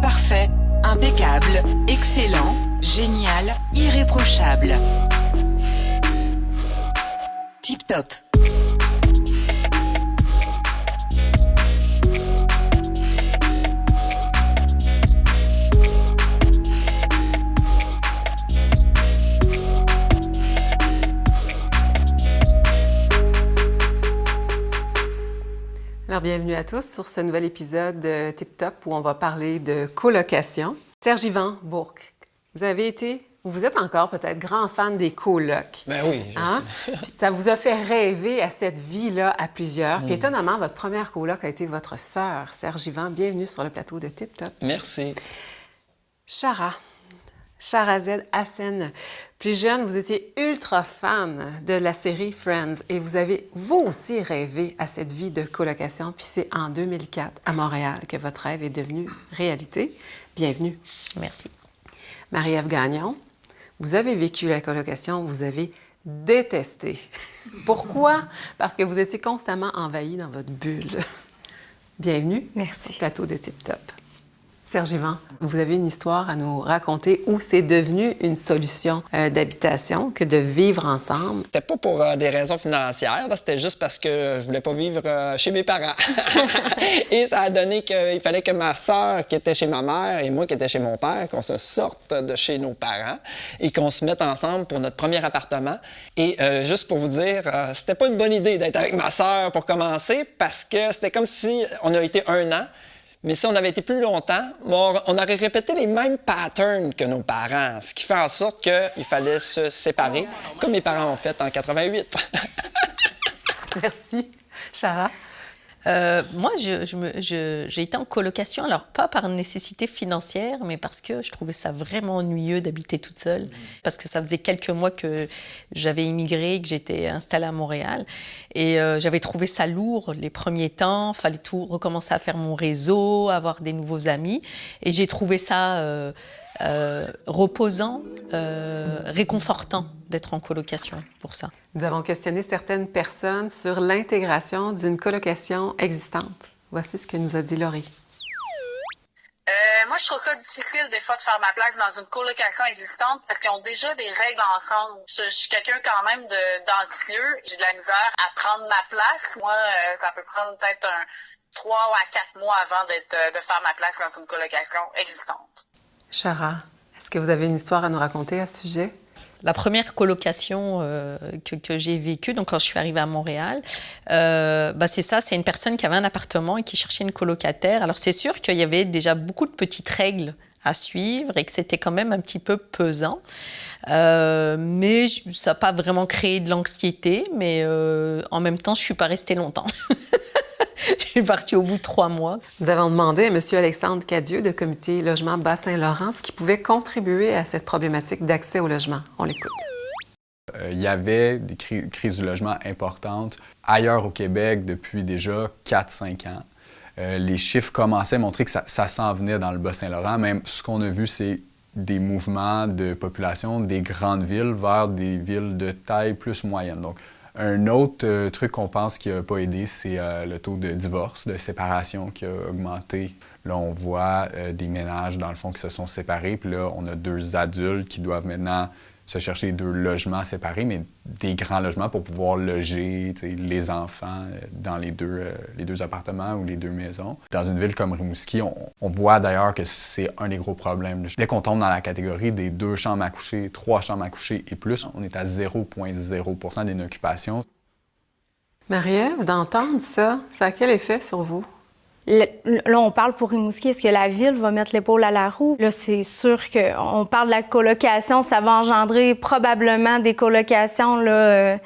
parfait, impeccable, excellent, génial, irréprochable. Tip top. Alors, bienvenue à tous sur ce nouvel épisode de Tip Top où on va parler de colocation. Serge-Yvan Bourque, vous êtes encore peut-être grand fan des colocs. Ben oui, je sais. Ça vous a fait rêver à cette vie-là à plusieurs. Puis étonnamment, votre première coloc a été votre sœur, Serge-Yvan. Bienvenue sur le plateau de Tip Top. Merci. Sharazed Hassen. Plus jeune, vous étiez ultra fan de la série Friends et vous avez, vous aussi, rêvé à cette vie de colocation. Puis c'est en 2004, à Montréal, que votre rêve est devenu réalité. Bienvenue. Merci. Marie-Ève Gagnon, vous avez vécu la colocation, vous avez détesté. Pourquoi? Parce que vous étiez constamment envahi dans votre bulle. Bienvenue. Merci. Au plateau de Tip Top. Serge-Yvan, vous avez une histoire à nous raconter où c'est devenu une solution d'habitation que de vivre ensemble. C'était pas pour des raisons financières, là, c'était juste parce que je voulais pas vivre chez mes parents. Et ça a donné qu'il fallait que ma sœur, qui était chez ma mère, et moi, qui était chez mon père, qu'on se sorte de chez nos parents et qu'on se mette ensemble pour notre premier appartement. Et juste pour vous dire, c'était pas une bonne idée d'être avec ma sœur pour commencer parce que c'était comme si on a été 1 an. Mais si on avait été plus longtemps, on aurait répété les mêmes patterns que nos parents, ce qui fait en sorte qu'il fallait se séparer, comme mes parents ont fait en 88. Merci. Chara? Moi, j'ai été en colocation, alors pas par nécessité financière, mais parce que je trouvais ça vraiment ennuyeux d'habiter toute seule. Parce que ça faisait quelques mois que j'avais immigré, que j'étais installée à Montréal. Et j'avais trouvé ça lourd les premiers temps. Il fallait tout recommencer à faire mon réseau, avoir des nouveaux amis. Et j'ai trouvé ça reposant, réconfortant d'être en colocation pour ça. Nous avons questionné certaines personnes sur l'intégration d'une colocation existante. Voici ce que nous a dit Laurie. Moi, je trouve ça difficile des fois de faire ma place dans une colocation existante parce qu'ils ont déjà des règles ensemble. Je suis quelqu'un quand même d'anxieux. J'ai de la misère à prendre ma place. Moi, ça peut prendre peut-être 3 à 4 mois avant de faire ma place dans une colocation existante. Chara, est-ce que vous avez une histoire à nous raconter à ce sujet? La première colocation que j'ai vécue, donc quand je suis arrivée à Montréal, c'est ça, c'est une personne qui avait un appartement et qui cherchait une colocataire. Alors c'est sûr qu'il y avait déjà beaucoup de petites règles à suivre et que c'était quand même un petit peu pesant. Mais ça n'a pas vraiment créé de l'anxiété, mais en même temps, je ne suis pas restée longtemps. Je suis partie au bout de 3 mois. Nous avons demandé à M. Alexandre Cadieux de Comité Logement Bas-Saint-Laurent ce qui pouvait contribuer à cette problématique d'accès au logement. On l'écoute. Il y avait des crises du logement importantes ailleurs au Québec depuis déjà 4-5 ans. Les chiffres commençaient à montrer que ça s'en venait dans le Bas-Saint-Laurent. Même ce qu'on a vu, c'est des mouvements de population des grandes villes vers des villes de taille plus moyenne. Donc, un autre truc qu'on pense qui n'a pas aidé, c'est le taux de divorce, de séparation qui a augmenté. Là, on voit des ménages, dans le fond, qui se sont séparés. Puis là, on a 2 adultes qui doivent maintenant se chercher 2 logements séparés, mais des grands logements pour pouvoir loger les enfants dans les deux appartements ou les 2 maisons. Dans une ville comme Rimouski, on voit d'ailleurs que c'est un des gros problèmes. Dès qu'on tombe dans la catégorie des 2 chambres à coucher, 3 chambres à coucher et plus, on est à 0,0% d'inoccupation. Marie-Ève, d'entendre ça, ça a quel effet sur vous? Là, on parle pour Rimouski. Est-ce que la Ville va mettre l'épaule à la roue? Là, c'est sûr qu'on parle de la colocation. Ça va engendrer probablement des colocations, là,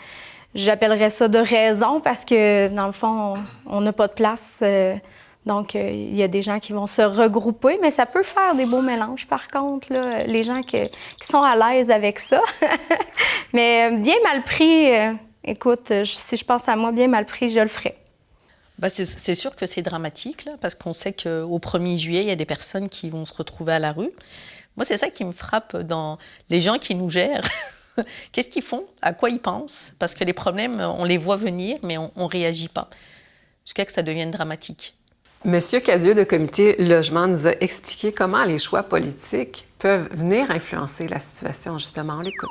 j'appellerais ça de raison, parce que, dans le fond, on n'a pas de place. Donc, il y a des gens qui vont se regrouper, mais ça peut faire des beaux mélanges, par contre, là, les gens qui sont à l'aise avec ça. Mais bien mal pris, écoute, si je pense à moi, bien mal pris, je le ferais. C'est sûr que c'est dramatique, là, parce qu'on sait qu'au 1er juillet, il y a des personnes qui vont se retrouver à la rue. Moi, c'est ça qui me frappe dans les gens qui nous gèrent. Qu'est-ce qu'ils font? À quoi ils pensent? Parce que les problèmes, on les voit venir, mais on ne réagit pas. Jusqu'à ce que ça devienne dramatique. Monsieur Cadieux de Comité Logement nous a expliqué comment les choix politiques peuvent venir influencer la situation. Justement, on l'écoute.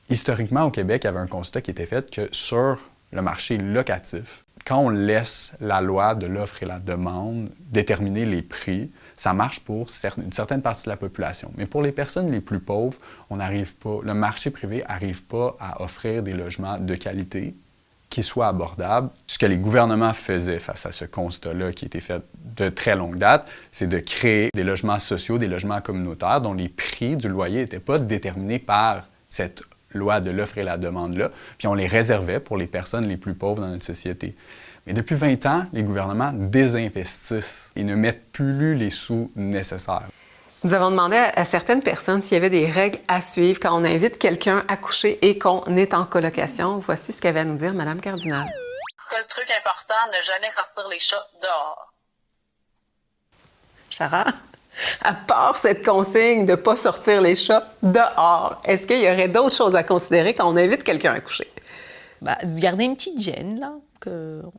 Historiquement, au Québec, il y avait un constat qui était fait que sur le marché locatif, quand on laisse la loi de l'offre et la demande déterminer les prix, ça marche pour une certaine partie de la population. Mais pour les personnes les plus pauvres, on n'arrive pas, le marché privé n'arrive pas à offrir des logements de qualité qui soient abordables. Ce que les gouvernements faisaient face à ce constat-là qui était fait de très longue date, c'est de créer des logements sociaux, des logements communautaires dont les prix du loyer n'étaient pas déterminés par cette loi de l'offre et la demande-là, puis on les réservait pour les personnes les plus pauvres dans notre société. Mais depuis 20 ans, les gouvernements désinvestissent et ne mettent plus les sous nécessaires. Nous avons demandé à certaines personnes s'il y avait des règles à suivre quand on invite quelqu'un à coucher et qu'on est en colocation. Voici ce qu'avait à nous dire Mme Cardinal. Seul truc important, ne jamais sortir les chats dehors. Chara, à part cette consigne de ne pas sortir les chats dehors, est-ce qu'il y aurait d'autres choses à considérer quand on invite quelqu'un à coucher? Garder une petite gêne, là.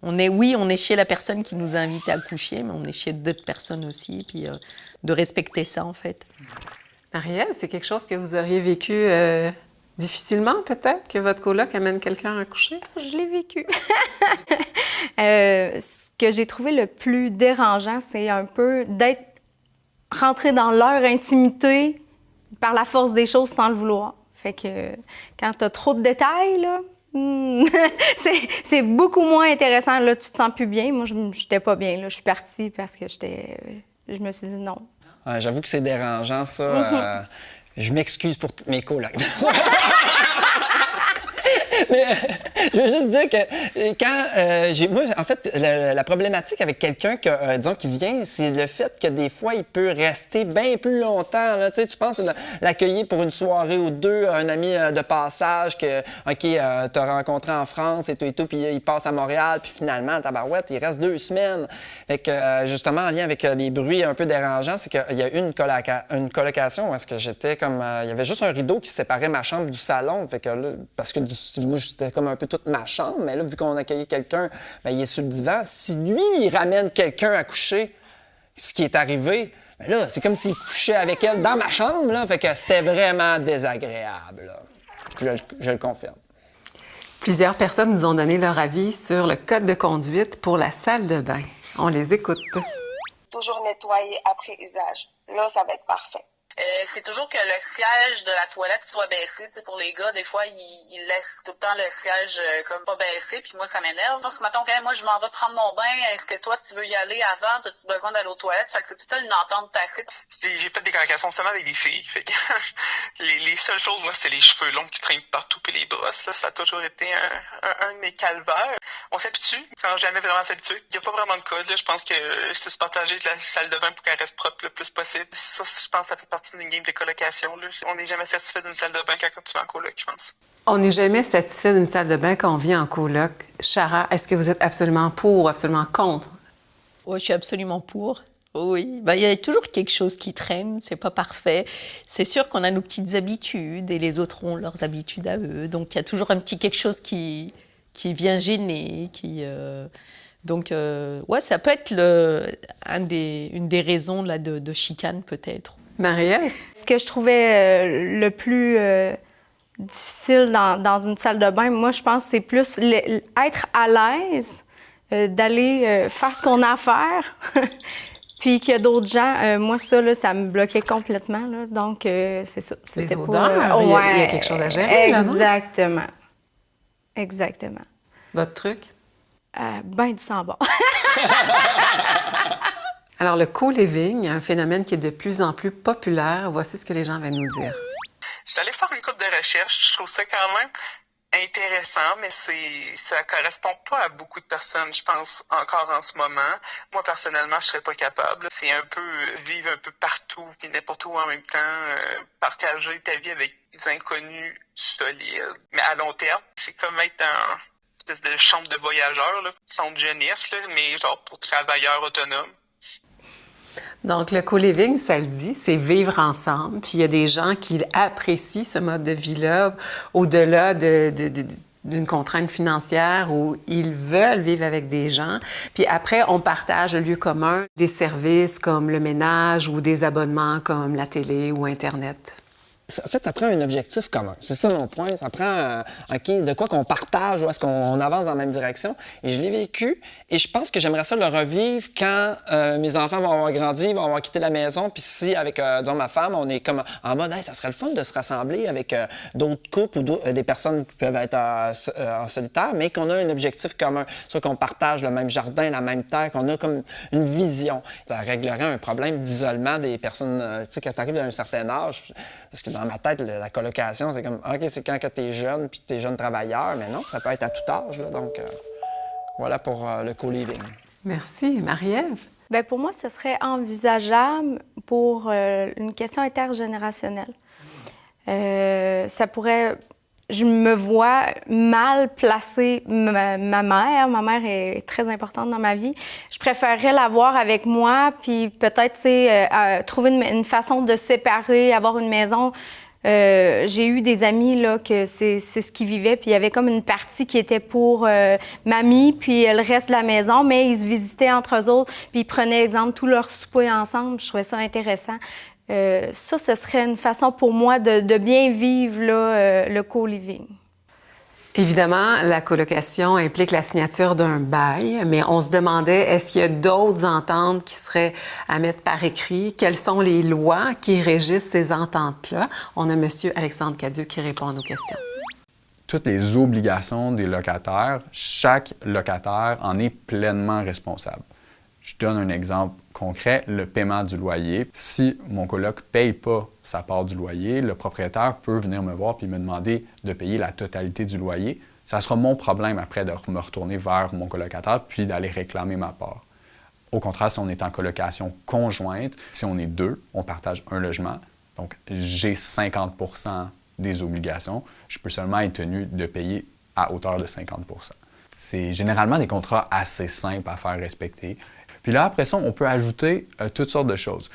On est chez la personne qui nous a invités à coucher, mais on est chez d'autres personnes aussi, puis de respecter ça, en fait. Marielle, c'est quelque chose que vous auriez vécu difficilement, peut-être, que votre coloc amène quelqu'un à coucher? Je l'ai vécu. Ce que j'ai trouvé le plus dérangeant, c'est un peu d'être rentré dans leur intimité par la force des choses sans le vouloir. Fait que quand tu as trop de détails, là, c'est beaucoup moins intéressant. Là, tu te sens plus bien. Moi, je n'étais pas bien. Là. Je suis partie parce que je me suis dit non. J'avoue que c'est dérangeant, ça. Je m'excuse pour mes colocs. Mais je veux juste dire que quand moi, en fait, la problématique avec quelqu'un disons, qui vient, c'est le fait que des fois, il peut rester bien plus longtemps. Là. Tu penses l'accueillir pour une soirée ou deux, un ami de passage que, OK, t'as rencontré en France et tout, puis il passe à Montréal, puis finalement, tabarouette, il reste 2 semaines. Fait que, justement, en lien avec les bruits un peu dérangeants, c'est qu'il y a eu une colocation où est-ce que j'étais comme... il y avait juste un rideau qui séparait ma chambre du salon. Fait que là, parce que moi, c'était comme un peu toute ma chambre, mais là, vu qu'on accueillait quelqu'un, bien, il est sur le divan. Si lui, il ramène quelqu'un à coucher, ce qui est arrivé, bien là, c'est comme s'il couchait avec elle dans ma chambre, là. Fait que c'était vraiment désagréable, là. Je le confirme. Plusieurs personnes nous ont donné leur avis sur le code de conduite pour la salle de bain. On les écoute. Toujours nettoyer après usage. Là, ça va être parfait. C'est toujours que le siège de la toilette soit baissé. Tu sais, pour les gars, des fois, ils laissent tout le temps le siège comme pas baissé, puis moi, ça m'énerve. Ce matin, okay, moi, je m'en vais prendre mon bain. Est-ce que toi, tu veux y aller avant? As-tu besoin d'aller aux toilettes? Fait que c'est tout ça une entente tacite. J'ai fait des colocations seulement avec des filles. Fait que les seules choses, moi, c'est les cheveux longs qui traînent partout puis les brosses. Là, ça a toujours été un de mes calvaires. On s'habitue, sans jamais vraiment s'habituer. Il n'y a pas vraiment de code. Là. Je pense que c'est se partager de la salle de bain pour qu'elle reste propre le plus possible. Ça, je pense que ça fait partie d'une game de colocation. Là. On n'est jamais satisfait d'une salle de bain quand tu vas en coloc, je pense. On n'est jamais satisfait d'une salle de bain quand on vit en coloc. Chara, est-ce que vous êtes absolument pour ou absolument contre? Oui, je suis absolument pour. Oui, il y a toujours quelque chose qui traîne, c'est pas parfait. C'est sûr qu'on a nos petites habitudes et les autres ont leurs habitudes à eux. Donc, il y a toujours un petit quelque chose qui vient gêner, Donc, ouais, ça peut être une des raisons là, de chicane, peut-être. Marielle? Ce que je trouvais le plus difficile dans une salle de bain, moi, je pense que c'est plus être à l'aise, d'aller faire ce qu'on a à faire, puis qu'il y a d'autres gens. Moi, ça, là, ça me bloquait complètement. Là, donc, c'est ça. Les odeurs, il y a quelque chose à gérer. Exactement. Là, exactement. Votre truc? Ben du sang bas. Alors, le co-living, un phénomène qui est de plus en plus populaire. Voici ce que les gens viennent nous dire. Je suis allée faire une couple de recherches. Je trouve ça quand même intéressant, mais ça correspond pas à beaucoup de personnes, je pense, encore en ce moment. Moi, personnellement, je serais pas capable. C'est un peu vivre un peu partout et n'importe où en même temps, partager ta vie avec des inconnus solides. Mais à long terme, c'est comme être dans une espèce de chambre de voyageurs, là, centre jeunesse, là, mais genre pour travailleurs autonomes. Donc, le co-living, ça le dit, c'est vivre ensemble. Puis il y a des gens qui apprécient ce mode de vie-là au-delà de d'une contrainte financière où ils veulent vivre avec des gens. Puis après, on partage le lieu commun, des services comme le ménage ou des abonnements comme la télé ou Internet. En fait, ça prend un objectif commun. C'est ça mon point. Ça prend de quoi qu'on partage ou est-ce qu'on avance dans la même direction. Et je l'ai vécu et je pense que j'aimerais ça le revivre quand mes enfants vont avoir grandi, vont avoir quitté la maison. Puis si, avec disons, ma femme, on est comme en mode hey, ça serait le fun de se rassembler avec d'autres couples ou des personnes qui peuvent être en solitaire, mais qu'on a un objectif commun. Soit qu'on partage le même jardin, la même terre, qu'on a comme une vision. Ça réglerait un problème d'isolement des personnes, tu sais, quand tu arrives à un certain âge. Parce que dans ma tête, la colocation, c'est comme, OK, c'est quand tu es jeune puis tu es jeune travailleur, mais non, ça peut être à tout âge. Là, donc, voilà pour le co-living. Merci. Marie-Ève? Bien, pour moi, ce serait envisageable pour une question intergénérationnelle. Ça pourrait... Je me vois mal placer ma mère. Ma mère est très importante dans ma vie. Je préférerais l'avoir avec moi, puis peut-être, trouver une façon de séparer, avoir une maison. J'ai eu des amis, là, que c'est ce qu'ils vivaient, puis il y avait comme une partie qui était pour mamie, puis le reste de la maison, mais ils se visitaient entre eux autres, puis ils prenaient, exemple, tous leurs soupers ensemble. Je trouvais ça intéressant. Ça, ce serait une façon pour moi de bien vivre là, le co-living. Évidemment, la colocation implique la signature d'un bail, mais on se demandait, est-ce qu'il y a d'autres ententes qui seraient à mettre par écrit? Quelles sont les lois qui régissent ces ententes-là? On a M. Alexandre Cadieux qui répond à nos questions. Toutes les obligations des locataires, chaque locataire en est pleinement responsable. Je donne un exemple concret, le paiement du loyer. Si mon coloc ne paye pas sa part du loyer, le propriétaire peut venir me voir et me demander de payer la totalité du loyer. Ça sera mon problème après de me retourner vers mon colocataire puis d'aller réclamer ma part. Au contraire, si on est en colocation conjointe, si on est deux, on partage un logement, donc j'ai 50 % des obligations, je peux seulement être tenu de payer à hauteur de 50 %. C'est généralement des contrats assez simples à faire respecter. Puis là, après ça, on peut ajouter toutes sortes de choses.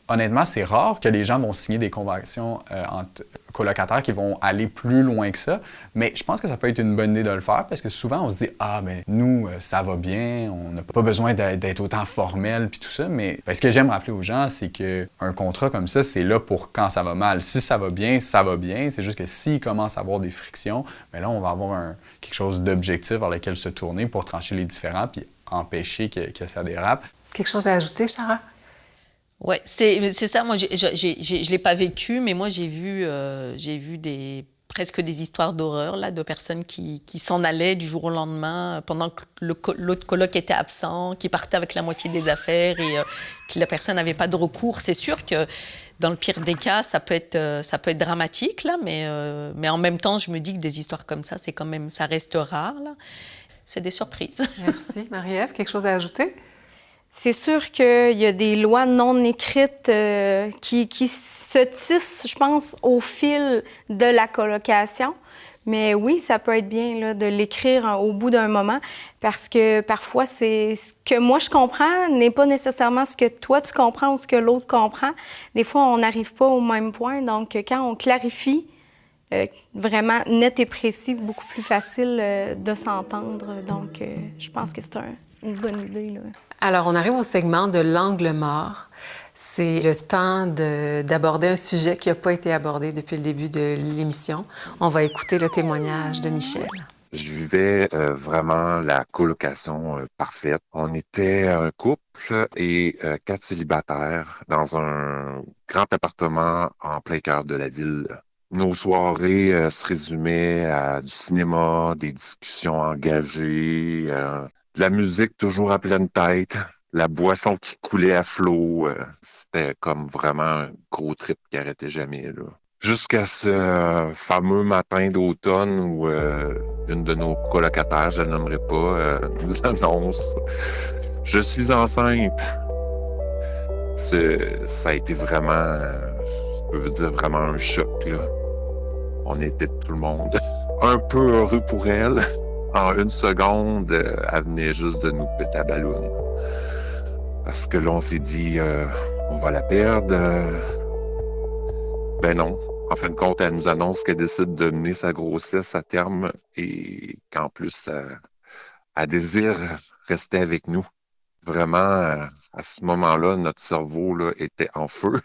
Honnêtement, c'est rare que les gens vont signer des conventions entre colocataires qui vont aller plus loin que ça, mais je pense que ça peut être une bonne idée de le faire parce que souvent, on se dit « Ah, mais nous, ça va bien, on n'a pas besoin d'être autant formel puis tout ça », mais ce que j'aime rappeler aux gens, c'est qu'un contrat comme ça, c'est là pour quand ça va mal. Si ça va bien, ça va bien. C'est juste que s'il commence à avoir des frictions, bien là, on va avoir quelque chose d'objectif vers lequel se tourner pour trancher les différends puis empêcher que ça dérape. Quelque chose à ajouter, Chara? Oui, c'est ça. Moi, je l'ai pas vécu, mais moi, j'ai vu presque des histoires d'horreur là, de personnes qui s'en allaient du jour au lendemain pendant que l'autre coloc était absent, qui partait avec la moitié des affaires et que la personne n'avait pas de recours. C'est sûr que dans le pire des cas, ça peut être dramatique là, mais en même temps, je me dis que des histoires comme ça, c'est quand même, ça reste rare là. C'est des surprises. Merci. Marie-Ève, quelque chose à ajouter? C'est sûr qu'il y a des lois non écrites qui se tissent, je pense, au fil de la colocation. Mais oui, ça peut être bien là, de l'écrire au bout d'un moment parce que parfois, c'est ce que moi je comprends n'est pas nécessairement ce que toi tu comprends ou ce que l'autre comprend. Des fois, on n'arrive pas au même point. Donc, quand on clarifie, vraiment net et précis, beaucoup plus facile de s'entendre. Donc, je pense que c'est une bonne idée, là. Alors, on arrive au segment de l'angle mort. C'est le temps d'aborder un sujet qui n'a pas été abordé depuis le début de l'émission. On va écouter le témoignage de Michel. Je vivais vraiment la colocation parfaite. On était un couple et 4 célibataires dans un grand appartement en plein cœur de la ville. Nos soirées se résumaient à du cinéma, des discussions engagées, de la musique toujours à pleine tête, la boisson qui coulait à flot. C'était comme vraiment un gros trip qui arrêtait jamais, là. Jusqu'à ce fameux matin d'automne où une de nos colocataires, je ne nommerai pas, nous annonce « Je suis enceinte ». Ça a été vraiment, je peux vous dire, vraiment un choc, là. On était tout le monde un peu heureux pour elle. En une seconde, elle venait juste de nous péter la balloune. Parce que là, on s'est dit, on va la perdre. Ben non, En fin de compte, elle nous annonce qu'elle décide de mener sa grossesse à terme et qu'en plus, elle désire rester avec nous. Vraiment, à ce moment-là, notre cerveau là, était en feu.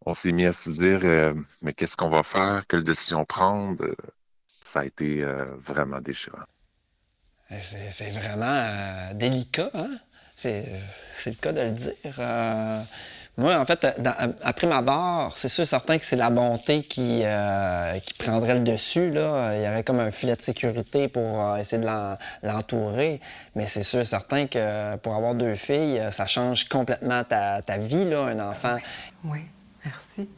On s'est mis à se dire, mais qu'est-ce qu'on va faire? Quelle décision prendre? Ça a été vraiment déchirant. C'est vraiment délicat, hein? C'est le cas de le dire. Moi, en fait, après ma barre, c'est sûr certain que c'est la bonté qui prendrait le dessus, là. Il y avait comme un filet de sécurité pour essayer de l'entourer. Mais c'est sûr certain que pour avoir 2 filles, ça change complètement ta vie, là, un enfant. Oui, merci.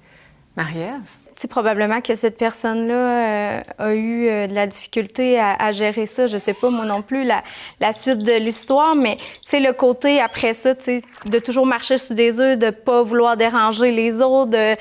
Marie-Ève? sais, probablement que cette personne-là a eu de la difficulté à gérer ça. Je sais pas, moi non plus, la suite de l'histoire, mais tu sais, le côté après ça, tu sais, de toujours marcher sur des œufs, de pas vouloir déranger les autres, de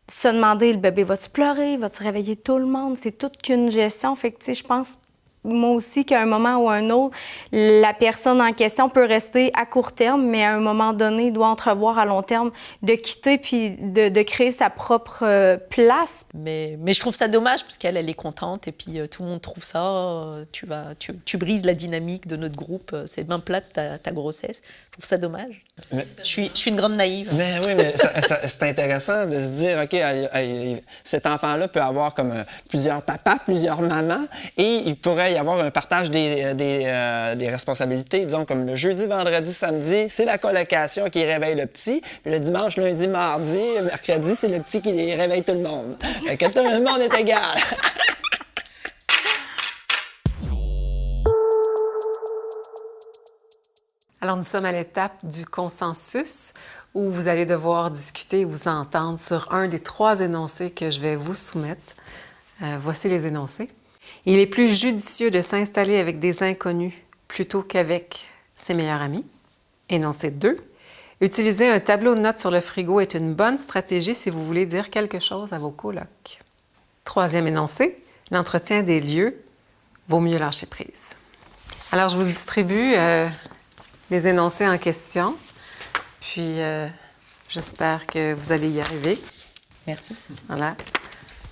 se demander, le bébé, va-tu pleurer? Va-tu réveiller tout le monde? C'est toute qu'une gestion. Fait que, tu sais, je pense moi aussi qu'à un moment ou à un autre, la personne en question peut rester à court terme, mais à un moment donné, doit entrevoir à long terme de quitter puis de créer sa propre place. Mais je trouve ça dommage parce qu'elle est contente et puis tout le monde trouve ça. Tu brises la dynamique de notre groupe. C'est bien plate ta grossesse. Je trouve ça dommage. Mais, je suis une grande naïve. Mais oui, mais c'est intéressant de se dire, OK, cet enfant-là peut avoir comme plusieurs papas, plusieurs mamans, et il pourrait y avoir un partage des responsabilités. Disons, comme le jeudi, vendredi, samedi, c'est la colocation qui réveille le petit, puis le dimanche, lundi, mardi, mercredi, c'est le petit qui réveille tout le monde. Fait que tout le monde est égal. Alors, nous sommes à l'étape du consensus où vous allez devoir discuter et vous entendre sur un des 3 énoncés que je vais vous soumettre. Voici les énoncés. Il est plus judicieux de s'installer avec des inconnus plutôt qu'avec ses meilleurs amis. Énoncé 2. Utiliser un tableau de notes sur le frigo est une bonne stratégie si vous voulez dire quelque chose à vos colocs. 3e énoncé. L'entretien des lieux vaut mieux lâcher prise. Alors, je vous distribue les énoncés en question. Puis, j'espère que vous allez y arriver. Merci. Voilà.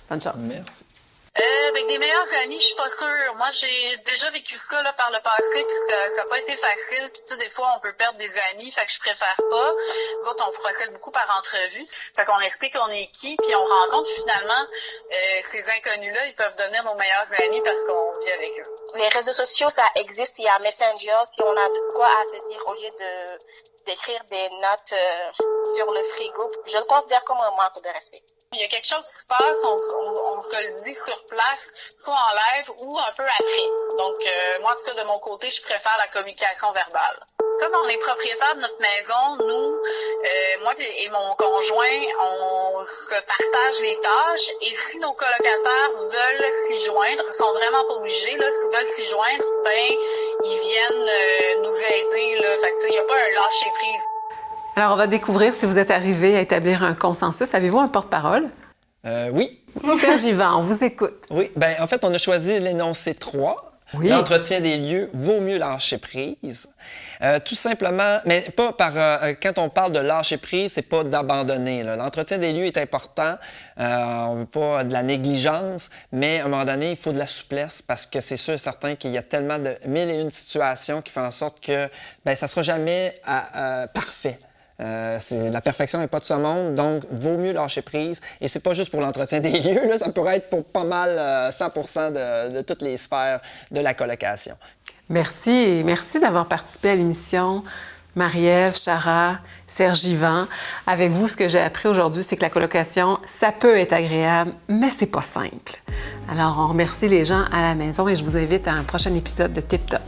Bonne chance. Merci. Avec des meilleurs amis, je suis pas sûre. Moi, j'ai déjà vécu ça là, par le passé, puis ça n'a pas été facile. Puis, tu sais, des fois, on peut perdre des amis, fait que je préfère pas. Nous autres, on procède beaucoup par entrevue. Fait qu'on explique on est qui, puis on rencontre finalement ces inconnus-là, ils peuvent devenir nos meilleurs amis parce qu'on vit avec eux. Les réseaux sociaux, ça existe. Il y a Messenger. Si on a de quoi à se dire, au lieu d'écrire des notes sur le frigo, je le considère comme un manque de respect. Il y a quelque chose qui se passe, on se le dit sur place, soit en live ou un peu après. Donc, moi, en tout cas, de mon côté, je préfère la communication verbale. Comme on est propriétaire de notre maison, nous, moi et mon conjoint, on se partage les tâches et si nos colocataires veulent s'y joindre, ils sont vraiment pas obligés, là, s'ils veulent s'y joindre, ben, ils viennent nous aider, là. Fait que, il n'y a pas un lâcher-prise. Alors, on va découvrir si vous êtes arrivé à établir un consensus. Avez-vous un porte-parole? Oui. Serge Yvan, on vous écoute. Oui, bien, en fait, on a choisi l'énoncé 3. Oui. L'entretien des lieux vaut mieux lâcher prise. Tout simplement, mais pas par... quand on parle de lâcher prise, c'est pas d'abandonner. L'entretien des lieux est important. On veut pas de la négligence, mais à un moment donné, il faut de la souplesse parce que c'est sûr et certain qu'il y a tellement de 1001 situations qui font en sorte que bien, ça sera jamais parfait. La perfection n'est pas de ce monde, donc vaut mieux lâcher prise. Et c'est pas juste pour l'entretien des lieux, là, ça pourrait être pour pas mal 100% de toutes les sphères de la colocation. Merci et merci d'avoir participé à l'émission. Marie-Ève, Chara, Serge Yvan. Avec vous, ce que j'ai appris aujourd'hui, c'est que la colocation, ça peut être agréable, mais c'est pas simple. Alors, on remercie les gens à la maison et je vous invite à un prochain épisode de Tip Top.